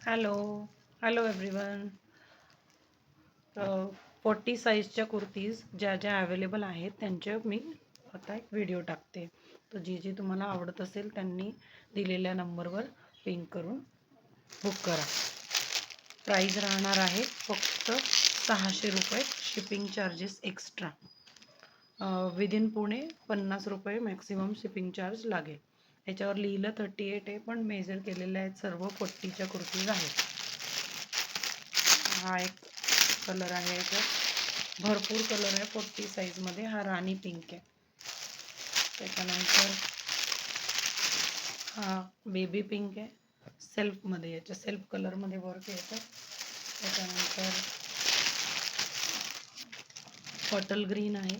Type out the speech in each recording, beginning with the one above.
Hello hello everyone. 40 साईजच्या कुर्तीज ज्या ज्या अवेलेबल आहेत त्यांचे मी आता एक व्हिडिओ टाकते. तर जी तुम्हाला आवडत असेल त्यांनी दिलेल्या नंबरवर पिंक करून बुक करा. प्राईज राहणार आहे फक्त 600 रुपये, shipping charges extra. Within Pune 50 रुपये मॅक्सिमम शिपिंग चार्ज लागेल. याच्यावर लिहिलं 38 आहे, पण मेजर केलेले आहेत सर्व 40च्या कुर्तीज आहेत. हा एक कलर आहे, याच्यात भरपूर कलर आहे 40 साईजमध्ये. हा राणी पिंक आहे. त्याच्यानंतर हा बेबी पिंक आहे, सेल्फमध्ये, याच्या सेल्फ कलरमध्ये वर्क येतं. त्याच्यानंतर बॉटल ग्रीन आहे,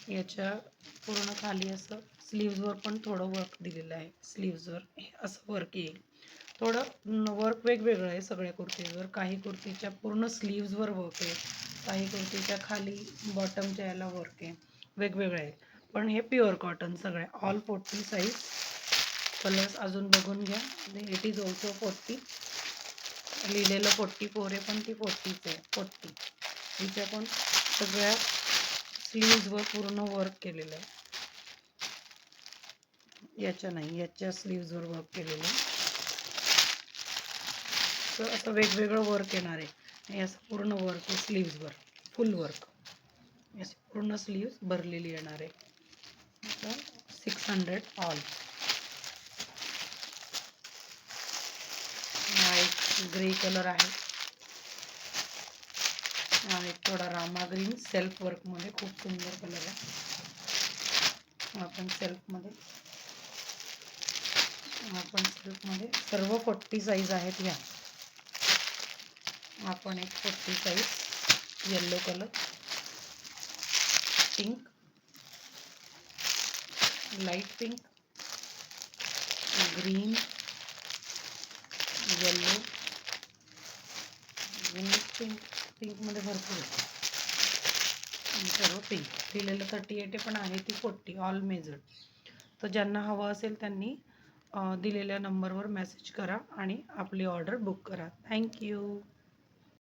याच्या पूर्ण खाली असं स्लीव्जवर पण थोडं वर्क दिलेलं आहे. स्लीव्जवर असं वर्क येईल. थोडं वर्क वेगवेगळं आहे सगळ्या कुर्तीजवर. काही कुर्तीच्या पूर्ण स्लीव्जवर वर्क आहे, काही कुर्तीच्या खाली बॉटमच्या याला वर्क आहे, वेगवेगळं आहे. पण हे प्युअर कॉटन सगळे, ऑल 40 साईज. कलर्स अजून बघून घ्या. It is also 40. लिहिलेलं 44 आहे, पण ती 40च आहे. 40 तिच्या पण सगळ्या स्लीव्जवर पूर्ण वर्क केलेलं आहे. याच्या नाही, याच्या स्लीव्जवर वर्क केलेलं आहे. तर असं वेगवेगळं वर्क येणार आहे. असं पूर्ण वर्क आहे स्लीव्जवर, फुल वर्क. अशी पूर्ण स्लीव्ज भरलेली येणार आहे. तर 600 ऑल. हा एक ग्रे कलर आहे. हा एक थोडा रामा ग्रीन सेल्फ वर्कमध्ये, खूप सुंदर कलर आहे. आपण सेल्फमध्ये सर्व 40 साईज आहेत. या आपण एक 40 size yellow colour, pink, light pink, green, yellow, pink. पिंकमध्ये भरपूर आहे, सर्व पिंक. लिहिलेलं 38 पण आहे, ती 40 ऑल मेजर्ड. तर ज्यांना हवं असेल त्यांनी दिलेल्या नंबरवर मेसेज करा आणि आपली ऑर्डर बुक करा. थँक्यू.